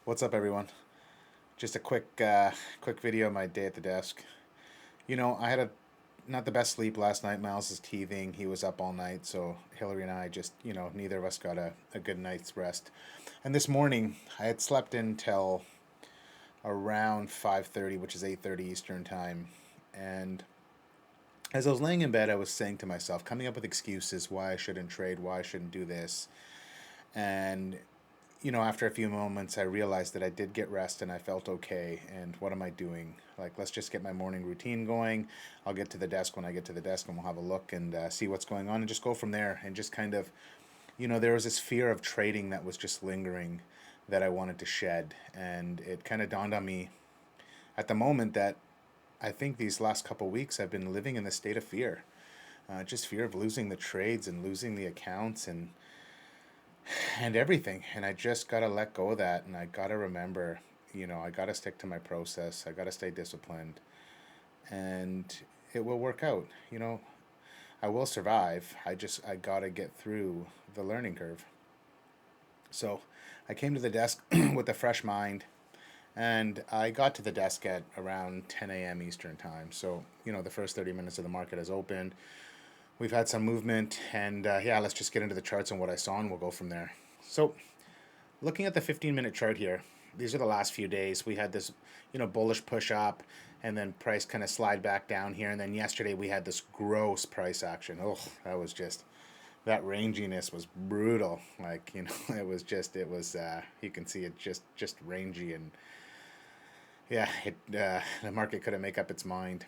What's up, everyone? Just a quick video of my day at the desk. I had a not the best sleep last night. Miles is teething. He was up all night, so Hillary and I just, neither of us got a good night's rest. And this morning, I had slept until around 5:30, which is 8:30 Eastern time. And as I was laying in bed, I was saying to myself, coming up with excuses why I shouldn't trade, why I shouldn't do this. And after a few moments, I realized that I did get rest and I felt okay. And what am I doing? Like, let's just get my morning routine going. I'll get to the desk when I get to the desk and we'll have a look and see what's going on and just go from there. And just kind of, there was this fear of trading that was just lingering that I wanted to shed. And it kind of dawned on me at the moment that I think these last couple weeks I've been living in the state of fear. Just fear of losing the trades and losing the accounts and everything. And I just got to let go of that. And I got to remember, I got to stick to my process. I got to stay disciplined. And it will work out. I will survive. I got to get through the learning curve. So I came to the desk with a fresh mind. And I got to the desk at around 10 a.m. Eastern time. So, the first 30 minutes of the market has opened. We've had some movement, and yeah, let's just get into the charts and what I saw, and we'll go from there. So, looking at the 15-minute chart here, these are the last few days. We had this, bullish push up, and then price kind of slide back down here, and then yesterday we had this gross price action. Oh, that ranginess was brutal. Like, you can see it just rangy, and yeah, the market couldn't make up its mind.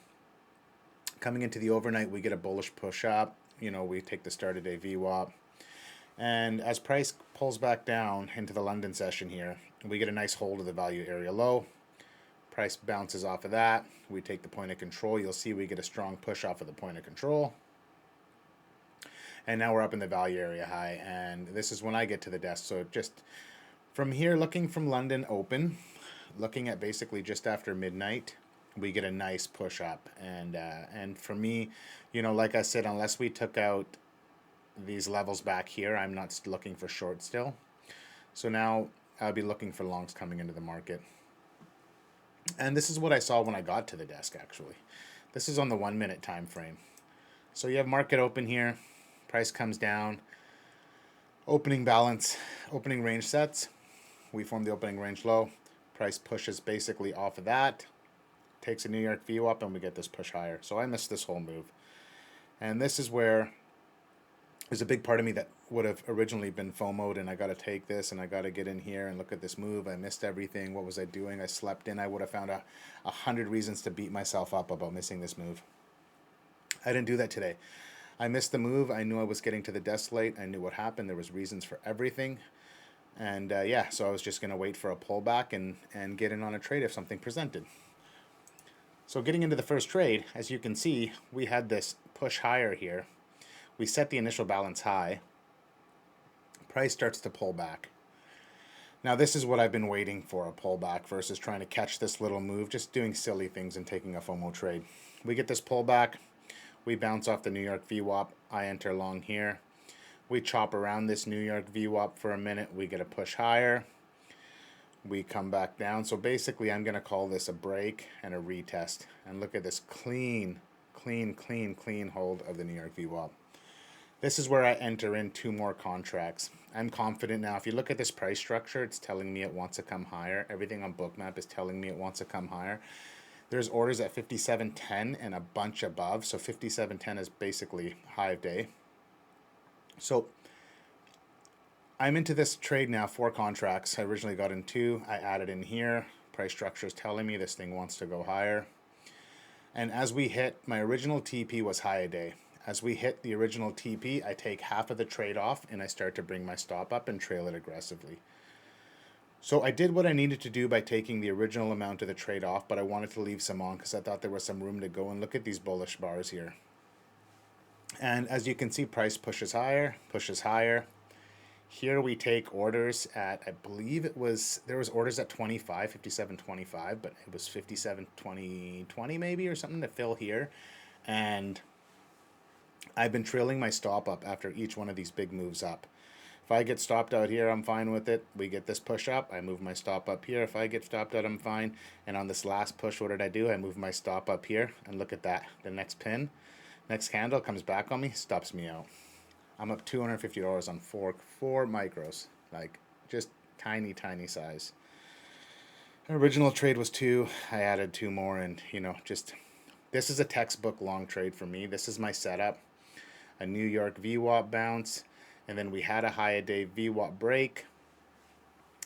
Coming into the overnight, we get a bullish push up. We take the start of day VWAP. And as price pulls back down into the London session here, we get a nice hold of the value area low. Price bounces off of that. We take the point of control. You'll see we get a strong push off of the point of control. And now we're up in the value area high. And this is when I get to the desk. So just from here, looking from London open, looking at basically just after midnight, we get a nice push up. And for me, like I said, unless we took out these levels back here, I'm not looking for short still. So now I'll be looking for longs coming into the market. And this is what I saw when I got to the desk, actually. This is on the 1 minute time frame. So you have market open here, price comes down, opening balance, opening range sets. We form the opening range low. Price pushes basically off of that, takes a New York view up, and we get this push higher. So I missed this whole move. And this is where there's a big part of me that would have originally been FOMO'd, and I got to take this, and I got to get in here and look at this move. I missed everything. What was I doing? I slept in. I would have found 100 reasons to beat myself up about missing this move. I didn't do that today. I missed the move. I knew I was getting to the desk late. I knew what happened. There was reasons for everything. And yeah, so I was just going to wait for a pullback and get in on a trade if something presented. So getting into the first trade, as you can see, we had this push higher here. We set the initial balance high. Price starts to pull back. Now this is what I've been waiting for, a pullback versus trying to catch this little move, just doing silly things and taking a FOMO trade. We get this pullback. We bounce off the New York VWAP. I enter long here. We chop around this New York VWAP for a minute. We get a push higher. We come back down. So basically, I'm going to call this a break and a retest. And look at this clean hold of the New York VWAP. This is where I enter in 2 more contracts. I'm confident now. If you look at this price structure, it's telling me it wants to come higher. Everything on Bookmap is telling me it wants to come higher. There's orders at 57.10 and a bunch above. So 57.10 is basically high of day. So I'm into this trade now, 4 contracts. I originally got in 2. I added in here. Price structure is telling me this thing wants to go higher. And as we hit, my original TP was high a day. As we hit the original TP, I take half of the trade off and I start to bring my stop up and trail it aggressively. So I did what I needed to do by taking the original amount of the trade off, but I wanted to leave some on because I thought there was some room to go. And look at these bullish bars here. And as you can see, price pushes higher, pushes higher. Here we take orders at, I believe there was orders at 25, 57.25, but it was 57.20 maybe or something to fill here. And I've been trailing my stop up after each one of these big moves up. If I get stopped out here, I'm fine with it. We get this push up, I move my stop up here. If I get stopped out, I'm fine. And on this last push, what did I do? I moved my stop up here, and look at that. The next pin, next candle comes back on me, stops me out. I'm up $250 on four micros, like just tiny, tiny size. Original trade was two. I added two more, and just this is a textbook long trade for me. This is my setup. A New York VWAP bounce, and then we had a high a day VWAP break.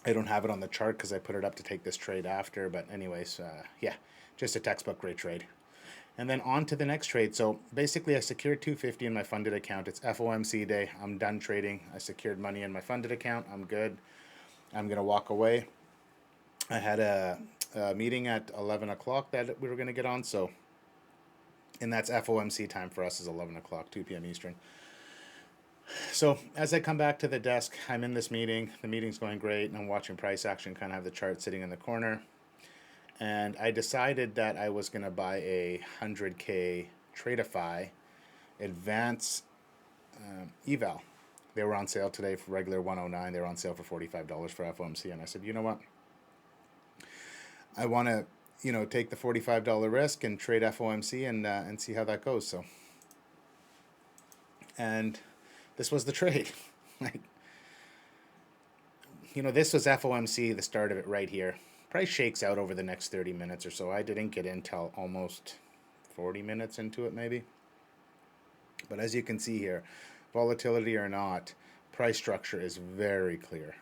I don't have it on the chart because I put it up to take this trade after, but anyways, yeah, just a textbook great trade. And then on to the next trade. So basically I secured 250 in my funded account. It's FOMC day. I'm done trading. I secured money in my funded account. I'm good. I'm going to walk away. I had a meeting at 11 o'clock that we were going to get on. So, and that's FOMC time for us is 11 o'clock, 2 p.m. Eastern. So as I come back to the desk, I'm in this meeting. The meeting's going great, and I'm watching price action, kind of have the chart sitting in the corner. And I decided that I was going to buy a 100K Tradeify Advance Eval. They were on sale today for regular 109. They were on sale for $45 for FOMC. And I said, you know what? I want to, take the $45 risk and trade FOMC and see how that goes. So, and this was the trade. Like, this was FOMC, the start of it right here. Price shakes out over the next 30 minutes or so. I didn't get in till almost 40 minutes into it maybe. But as you can see here, volatility or not, price structure is very clear.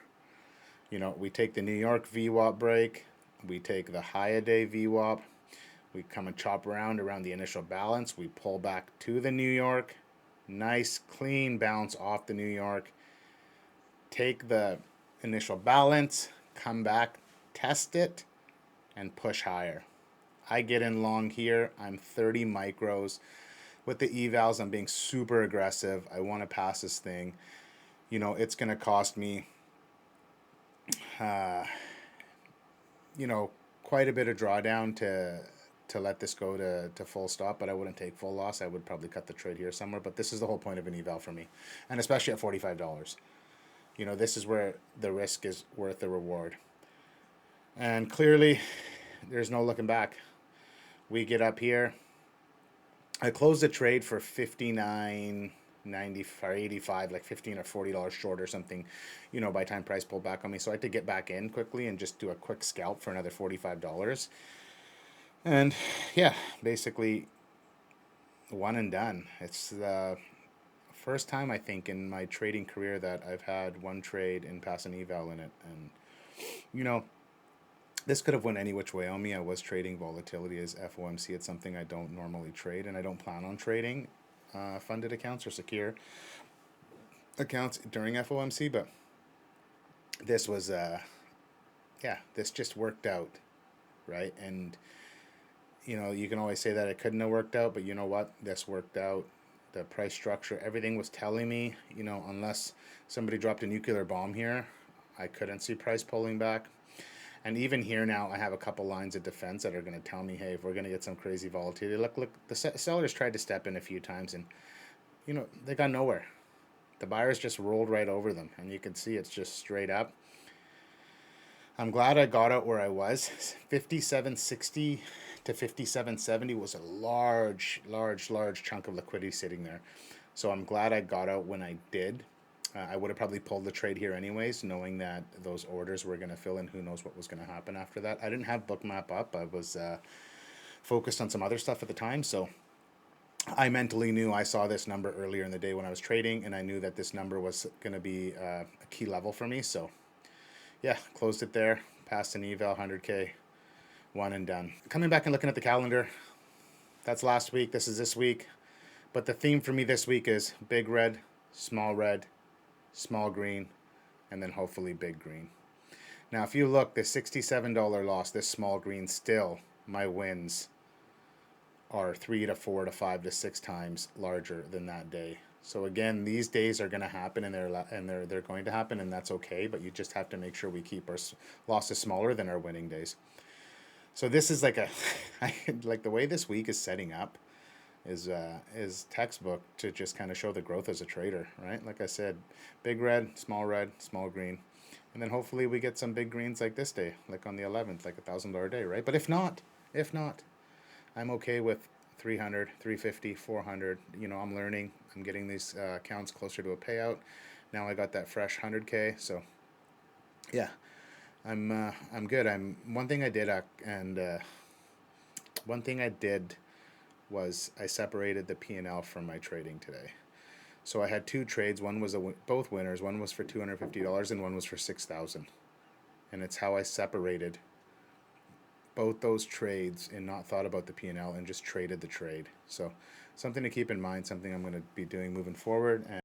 We take the New York VWAP break. We take the high a day VWAP. We come and chop around the initial balance. We pull back to the New York. Nice clean bounce off the New York. Take the initial balance, come back, test it, and push higher. I get in long here. I'm 30 micros. With the evals, I'm being super aggressive. I want to pass this thing. It's going to cost me quite a bit of drawdown to let this go to full stop, but I wouldn't take full loss. I would probably cut the trade here somewhere, but this is the whole point of an eval for me, and especially at $45. This is where the risk is worth the reward. And clearly, there's no looking back. We get up here. I closed the trade for $59.90 or $85, like $15 or $40 short or something, by time price pulled back on me. So I had to get back in quickly and just do a quick scalp for another $45. And yeah, basically one and done. It's the first time I think in my trading career that I've had one trade and pass an eval in it. And this could have went any which way on me. I was trading volatility as FOMC. It's something I don't normally trade, and I don't plan on trading funded accounts or secure accounts during FOMC. But this was, this just worked out, right? And you can always say that it couldn't have worked out, but you know what? This worked out. The price structure, everything was telling me, unless somebody dropped a nuclear bomb here, I couldn't see price pulling back. And even here now, I have a couple lines of defense that are going to tell me, hey, if we're going to get some crazy volatility, look, the sellers tried to step in a few times, and, they got nowhere. The buyers just rolled right over them, and you can see it's just straight up. I'm glad I got out where I was. 57.60 to 57.70 was a large chunk of liquidity sitting there. So I'm glad I got out when I did. I would have probably pulled the trade here anyways, knowing that those orders were going to fill in. Who knows what was going to happen after that. I didn't have Bookmap up. I was focused on some other stuff at the time. So I mentally knew I saw this number earlier in the day when I was trading, and I knew that this number was going to be a key level for me. So yeah, closed it there, passed an eval, 100K, one and done. Coming back and looking at the calendar, that's last week. This is this week. But the theme for me this week is big red, small green, and then hopefully big green. Now, if you look, the $67 loss, this small green, still my wins are 3 to 4 to 5 to 6 times larger than that day. So again, these days are going to happen, and they're going to happen, and that's okay. But you just have to make sure we keep our losses smaller than our winning days. So this is like like the way this week is setting up. is textbook to just kind of show the growth as a trader, right? Like I said, big red, small green, and then hopefully we get some big greens like this day, like on the 11th, like $1,000 day, right? But if not, I'm okay with 300, 350, 400. You know, I'm learning. I'm getting these accounts closer to a payout. Now I got that fresh 100K, so yeah, I'm good. I'm one thing I did and one thing I did was I separated the P&L from my trading today. So I had two trades. One was both winners. One was for $250 and one was for 6,000. And it's how I separated both those trades and not thought about the P&L and just traded the trade. So something to keep in mind, something I'm going to be doing moving forward. And